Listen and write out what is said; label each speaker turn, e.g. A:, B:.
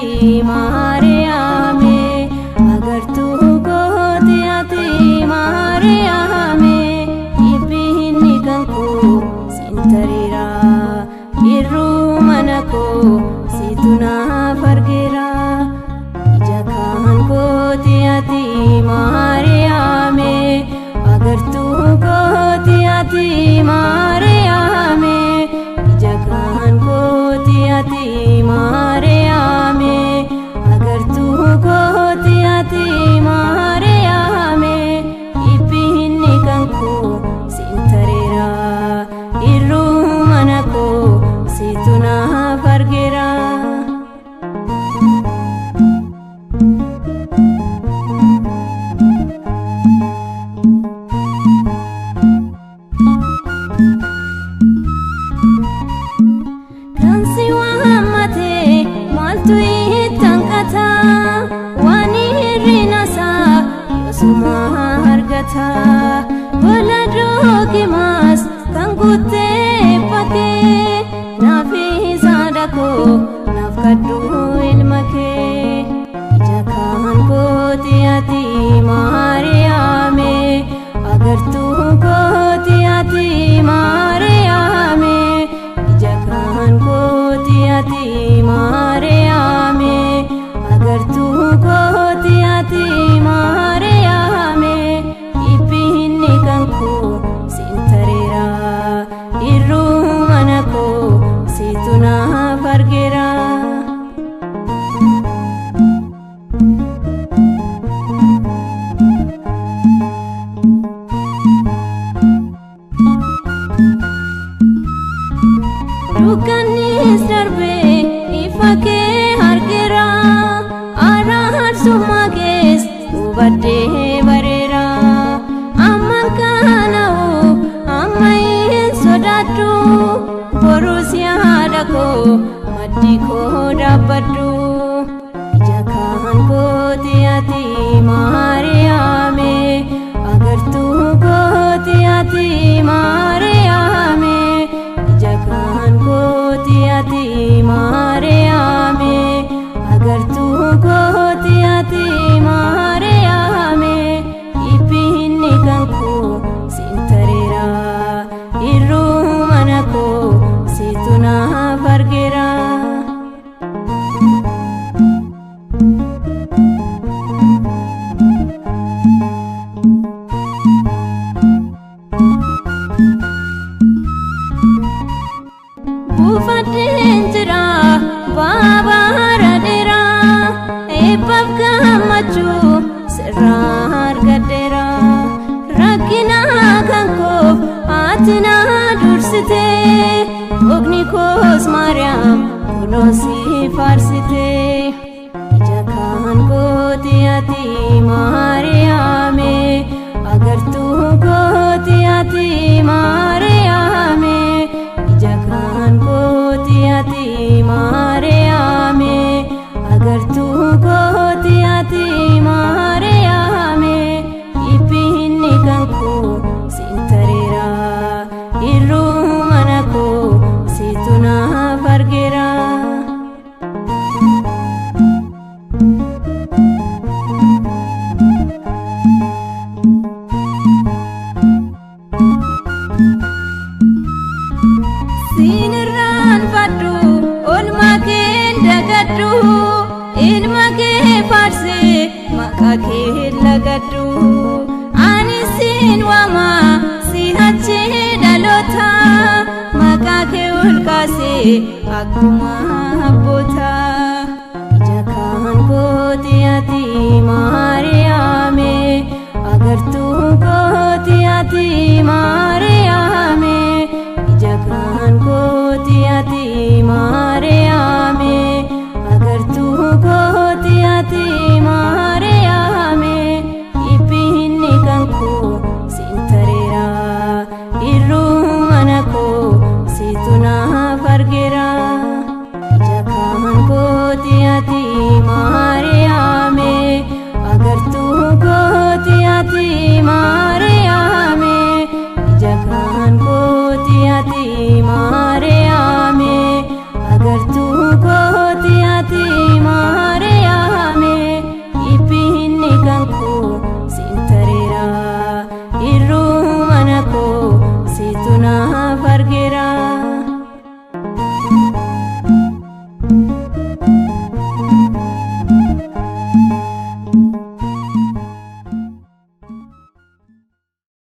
A: ati Mariame, agartuu kooti ati Mariame, ibbihinni kan koo sintariira, irruu mana koo situ naaf argeera. Ija kan kooti ati Mariame, agartuu kooti ati Mariame, ija kan kooti ati Mariame, agartuu kooti ati Mariame, ibbihinni kan koo sintariira, irruu mana koo situ naaf argeera. Maaltu ittankata waan hir'inasa yoosuma argata gola dookimas kan guuteeffate naaf isaadha koo naaf kadhu ilma kee. Ija kan kooti ati Mariame, agartuu kooti ati Mariame, ija kan kooti ati Mariame, agartuu kooti ati Mariame, ibbihinni kan koo sintariira, irruu mana koo situ naaf argeera. Dukkanis darbee ifa kee argeera, araarsummaa kees hubadhee bareera. Ammaan kana'u amma hin sodaadhu, borus yaada koo maddii koo dhaabbadhu. Ija kan kooti ati Mariame, agartuu kooti ati Mariame, ija kan kooti ati Mariame, agartuu kooti ati Mariame, ibbihinni kan koo sintariira, irruu mana koo situ naaf argeera. Buufadheen jira baabara dheera, eebbaaf gammachuu sirraa argadheera. Rakkina kan koof ati na dursite, ogni koos Maariyaam kunoo si faarsite. Ija kan kooti ati Mariame, agartuu kooti ati Mariame, ija kan kooti ati Mariame, agartuu kooti ati Mariame, ibbihinni kan koo sintariira, irruu mana koo situ naaf argeera. Sinirraan fadhu oolmaa kee dagadhu, ilma kee faarsee maqaa kee lagadhu. Ani siin waama si achii dhaloota, maqaa kee ol kaasee akkuma abboota. Ija kan kooti ati Mariame, agartuu kooti ati Mariame.